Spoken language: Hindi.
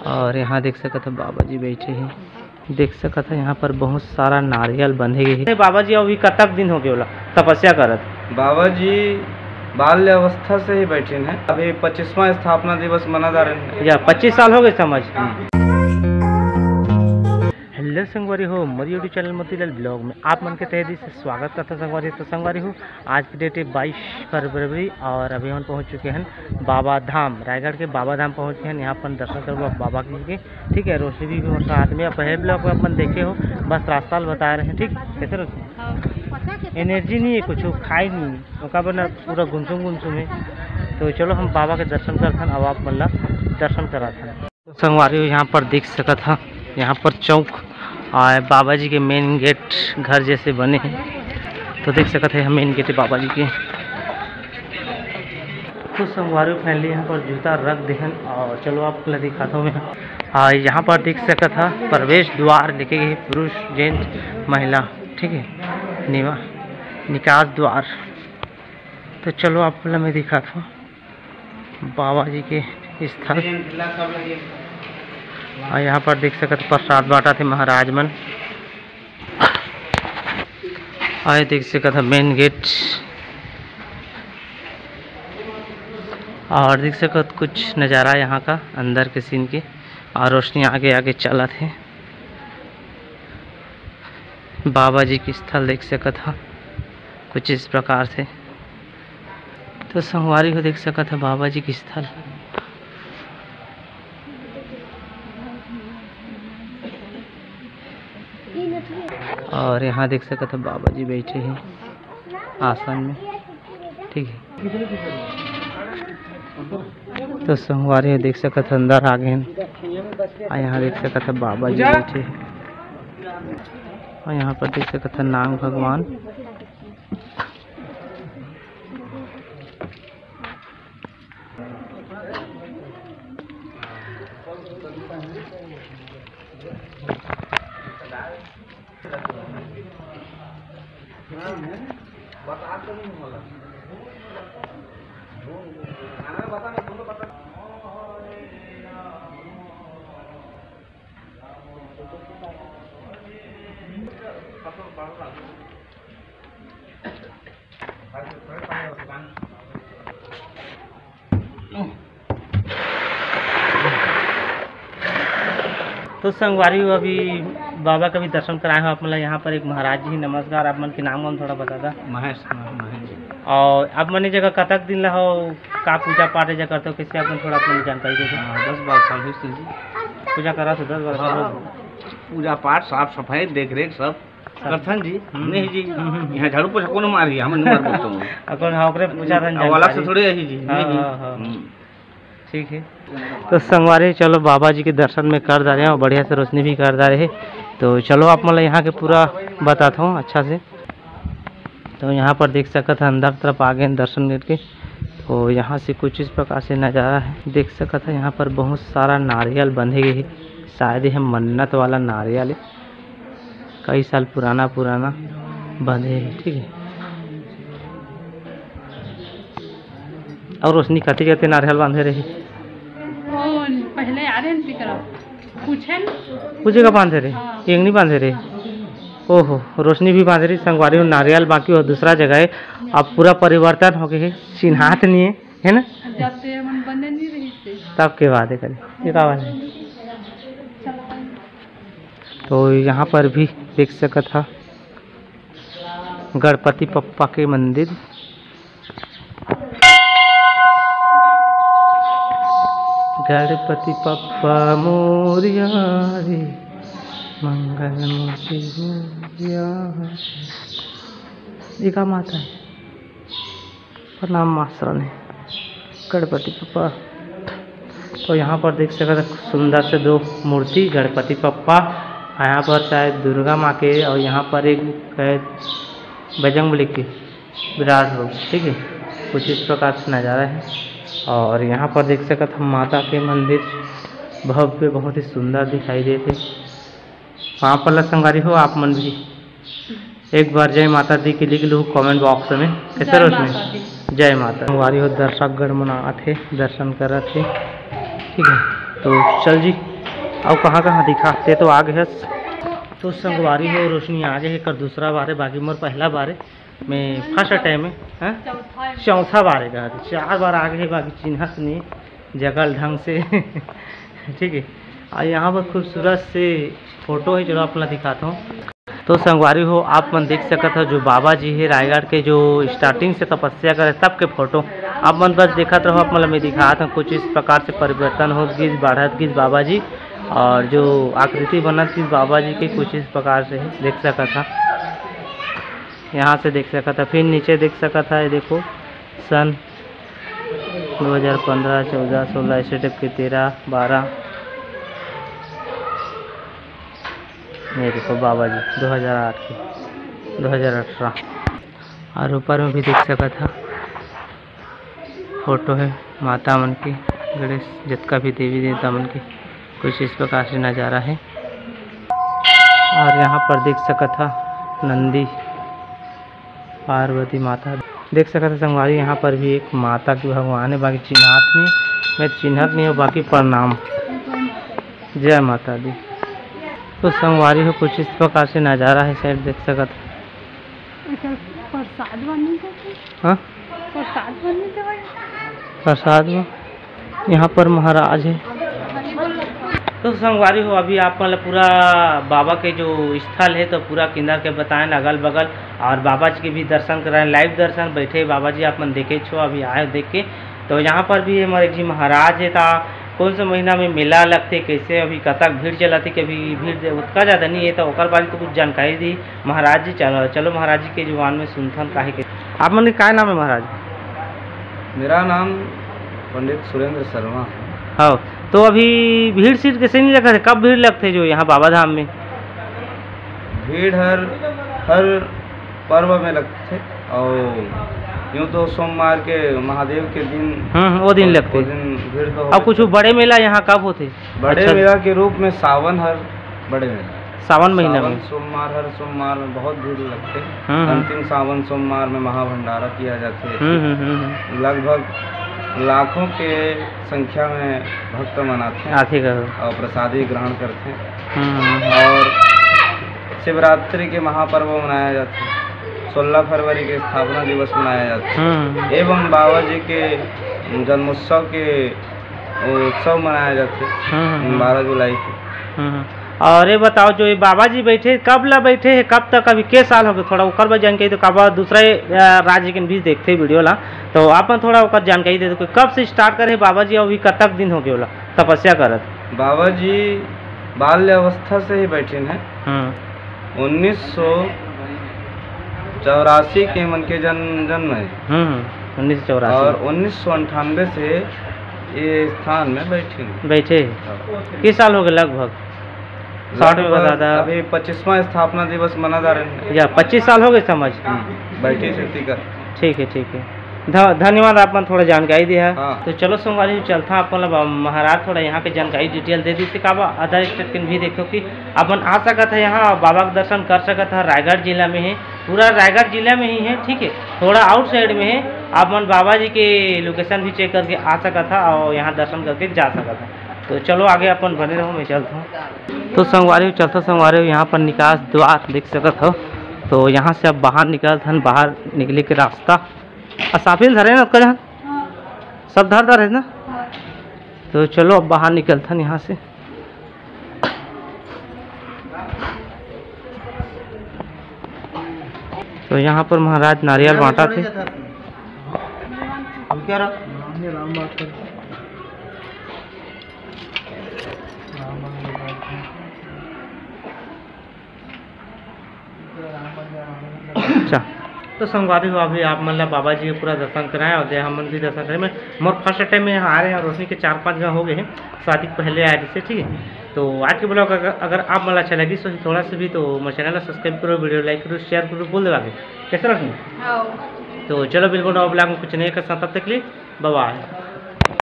और यहाँ देख सकते बाबा जी बैठे हैं। देख सकते यहाँ पर बहुत सारा नारियल बंधे गए हैं। बाबा जी अभी कतक दिन हो गया तपस्या करत? बाबा जी बाल्य अवस्था से ही बैठे हैं। अभी 25वां स्थापना दिवस मना जा रहे हैं। या 25 साल हो गए समझ। हेलो संगवारी हो, Modi YouTube channel Motilal blog में आप मन के तहे दिल से स्वागत करता संगवारी। तो संगवारी हो, आज की डेट है 22 फरवरी और अभी हम पहुंच चुके हैं बाबा धाम। रायगढ़ के बाबा धाम पहुँच गए हैं। यहाँ पर दर्शन करो बाबा के, ठीक है। रोशनी भी उनका हाथ में। पहले ब्लॉग में अपन देखे हो, बस रास्ता बता रहे हैं, ठीक। कैसे रोशनी एनर्जी नहीं है, कुछ खाई नहीं उनका बना पूरा गुमसुम है। तो चलो हम बाबा के दर्शन करते हैं। अब आप मतलब दर्शन करा था। तो संगवारी हो, यहाँ पर देख सका था, यहाँ पर चौक और बाबा जी के मेन गेट घर जैसे बने हैं। तो देख सकते हैं मेन गेट है बाबा जी के। तो संगवारी फैमिली यहाँ पर जूता रख देहन और चलो आपको दिखाता हूँ मैं। यहाँ पर देख सका था प्रवेश द्वार लिखे गए, पुरुष जेंट्स महिला, ठीक है। निकास द्वार। तो चलो आपको मैं दिखाता हूँ बाबा जी के स्थल। और यहाँ पर देख सकते प्रसाद बांटा थे महाराज मन। और देख सकते मेन गेट। और देख सकते कुछ नज़ारा यहाँ का अंदर के सीन के। और रोशनी आगे आगे चला थे। बाबा जी की स्थल देख सकता था कुछ इस प्रकार से। तो संगवारी को देख सकता था बाबा जी की स्थल। और यहाँ देख सकते बाबा जी बैठे हैं आसन में, ठीक है। तो संगवारी देख सकते अंदर आ गए। और यहाँ देख सकते बाबा जी बैठे हैं। और यहाँ पर देख सकते नाग भगवान। तो संगवारी अभी बाबा का भी दर्शन कराए हो आप। मतलब यहाँ पर एक महाराज जी, नमस्कार। आप मन के नाम हम थोड़ा बता दा। महेश। और आप मन जगह कतक दिन ला हो का पूजा पाठ जगह करते हो, कैसे आप थोड़ा अपनी जानकारी दे। 10-12 साल हुई जी पूजा करा तो 10-12 साल पूजा पाठ साफ सफाई देख रेख सब करथन जी। नहीं जी यहाँ झाड़ू पोछा कौन मारी हम नहीं मार बोलता हूँ। कौन हाँ ओकरे पूछा था अलग से थोड़े यही जी। ठीक है। तो संगवारी चलो बाबा जी के दर्शन में कर जा रहे हैं और बढ़िया से रोशनी भी कर जा रहे हैं। तो चलो आप मतलब यहाँ के पूरा बताता हूँ अच्छा से। तो यहाँ पर देख सकते हैं अंदर तरफ आ गए दर्शन करके। तो यहाँ से कुछ इस प्रकार से नज़ारा है। देख सकते हैं यहाँ पर बहुत सारा नारियल बंधे गए हैं। शायद यह मन्नत वाला नारियल है, कई साल पुराना बंधे है, ठीक है। और रोशनी कते कते नारियल बांधे रहे पहले आ रहे पूछे का बांधे रहे। एक नहीं बांधे रहे। ओहो, रोशनी भी बांध रही संगवारी में नारियल, बाकी और दूसरा जगह है। अब पूरा परिवर्तन हो गए, चिन्हात नहीं है ना। तब के बाद करे ये का बात है। तो यहाँ पर भी देख सकता था गणपति पप्पा के मंदिर। गणपति पप्पा मोरिया रे मंगल मूर्ति मोरिया। ये का माता है, प्रणाम मास्टर ने गणपति पप्पा। तो यहाँ पर देख सकते सुंदर से दो मूर्ति गणपति पप्पा। यहाँ पर शायद दुर्गा माँ के और यहाँ पर एक बजरंगबली की विराट हो, ठीक है। कुछ इस प्रकार से नज़ारा है। और यहाँ पर देख सकते हम माता के मंदिर भव्य बहुत ही सुंदर दिखाई देते। वहाँ पर संगवारी हो आप मन भी एक बार जय माता दी के लिख लो कमेंट बॉक्स में। कैसे रोशनी जय माता। संगवारी हो दर्शक गण मना थे दर्शन कर थे, ठीक है। तो चल जी अब कहाँ कहाँ दिखाते तो आगे है तो संगवारी हो रोशनी आगे है कर दूसरा बार है बाकी मोर पहला बार है मैं फर्स्ट टाइम है चौथा बार है 4 बार आगे है बाकी चिन्हत नहीं जगह ढंग से ठीक है। और यहाँ पर खूबसूरत से फोटो है चलो अपना दिखाता हूँ। तो संगवारी हो आप मन देख सकते हो जो बाबा जी है रायगढ़ के जो स्टार्टिंग से तपस्या करे तब के फोटो आप मन बस देखते रहो। आप मतलब मैं दिखाता हूँ कुछ इस प्रकार से परिवर्तन हो गई बढ़त गई बाबा जी और जो आकृति बनत गई बाबा जी के कुछ इस प्रकार से देख सका था। यहाँ से देख सका था फिर नीचे देख सका था ये देखो सन 2015 14 16 ऐसे टाइप के 13 12 ये देखो बाबा जी 2008 के 2018 और ऊपर में भी देख सका था फोटो है माता मन की गणेश जितका भी देवी देवता मन की कुछ इस प्रकार से नज़ारा है। और यहाँ पर देख सका था नंदी पार्वती माता देख सका था संगवारी। यहाँ पर भी एक माता की भगवान है बाकी चिन्हत नहीं मैं चिन्हत नहीं हूँ बाकी प्रणाम जय माता दी। तो संगवारी हो कुछ इस प्रकार से नज़ारा है साइड देख सका था। प्रसाद बनी हाँ प्रसाद बनी प्रसाद में यहाँ पर महाराज है। तो संगवारी हो अभी आप मतलब पूरा बाबा के जो स्थल है तो पूरा किंदर के बताएं अगल बगल और बाबा जी के भी दर्शन कराएं लाइव दर्शन बैठे बाबा जी आप मन देखे छो अभी आए देख के। तो यहाँ पर भी हमारे जी महाराज है था कौन सा महीना में मेला लगते कैसे अभी कतक भीड़ चलाती कभी भीड़ उतना ज़्यादा नहीं है तो ओकर बारे तो कुछ जानकारी दी महाराज जी। चलो महाराज जी के जुबान में सुनथन काहे के आप मन का नाम है महाराज? मेरा नाम पंडित सुरेंद्र शर्मा। हाँ तो अभी भीड़ सीट कैसे नहीं लगा थे कब भीड़ लगते जो यहाँ बाबा धाम में? भीड़ हर पर्व में लगते और यूँ तो सोमवार के महादेव के दिन वो दिन लगते दिन भीड़ तो अब कुछ बड़े मेला यहाँ कब होते? बड़े अच्छा। मेला के रूप में सावन हर बड़े मेला सावन महीना में सोमवार हर सोमवार में बहुत भीड़ लगते। अंतिम सावन सोमवार में महाभंडारा किया जाते है लगभग लाखों के संख्या में भक्त मनाते हैं और प्रसादी ग्रहण करते हैं। और शिवरात्रि के महापर्व मनाया जाता है 16 फरवरी के स्थापना दिवस मनाया जाता है एवं बाबा जी के जन्मोत्सव के उत्सव मनाया जाते हैं 12 जुलाई को। और ये बताओ जो ये बाबा जी बैठे कब ला बैठे हैं कब तक अभी के साल हो गए थोड़ा ओकर जानकारी तो कब दूसरे राज्य के भी देखते वीडियो ला तो आप थोड़ा ओकर जानकारी दे दो कब से स्टार्ट करे बाबा जी अभी कब तक दिन हो गया तपस्या करत? बाबा जी बाल्य अवस्था से ही बैठे हैं 1984 के मन के जन्म है 1984 और 1998 से ये स्थान में बैठे किस साल हो गए लगभग 60 में बता था अभी 25वां स्थापना दिवस मना जा रहे हैं या 25 साल हो गए समझ बैठे से कर ठीक है धन्यवाद आप थोड़ा जानकारी दिया है। हाँ। तो चलो सोमवारी चलता आप महाराज थोड़ा यहाँ के जानकारी डिटेल दे दी काबा अदर स्टेट के भी देखो कि अपन आ सकता है यहाँ बाबा का दर्शन कर सकता है। रायगढ़ जिला में है पूरा रायगढ़ जिला में ही है ठीक है थोड़ा आउटसाइड में है अपन बाबा जी के लोकेशन भी चेक करके आ सका था और यहाँ दर्शन करके जा सका था। तो चलो आगे अपन बने रहो मैं चलता हूँ। तो संगवारी चलता संगवारी यहाँ पर निकास द्वार देख सकत हो तो यहाँ से अब बाहर निकलते हैं बाहर निकले के रास्ता साफिल धरे ना जहाँ सब धर है ना। तो चलो अब बाहर निकलते हैं यहाँ से। तो यहाँ पर महाराज नारियल बांटा थे अच्छा। तो संगवारी हो अभी आप मतलब बाबा जी के पूरा दर्शन कराएं और हम भी दर्शन करें। मैं मोर फर्स्ट टाइम में यहाँ आ रहे हैं रोशनी के 4-5 जगह हो गए हैं शादी पहले आए थे ठीक है। तो आज के ब्लॉग अगर आप मतलब अच्छा लगी तो थोड़ा सा भी तो मेरे चैनल को सब्सक्राइब करो वीडियो लाइक करो शेयर करो बोल देगा कैसे रखें। तो चलो बिल्कुल ब्लॉग में कुछ नहीं कर सकता तब तक लिए बाय।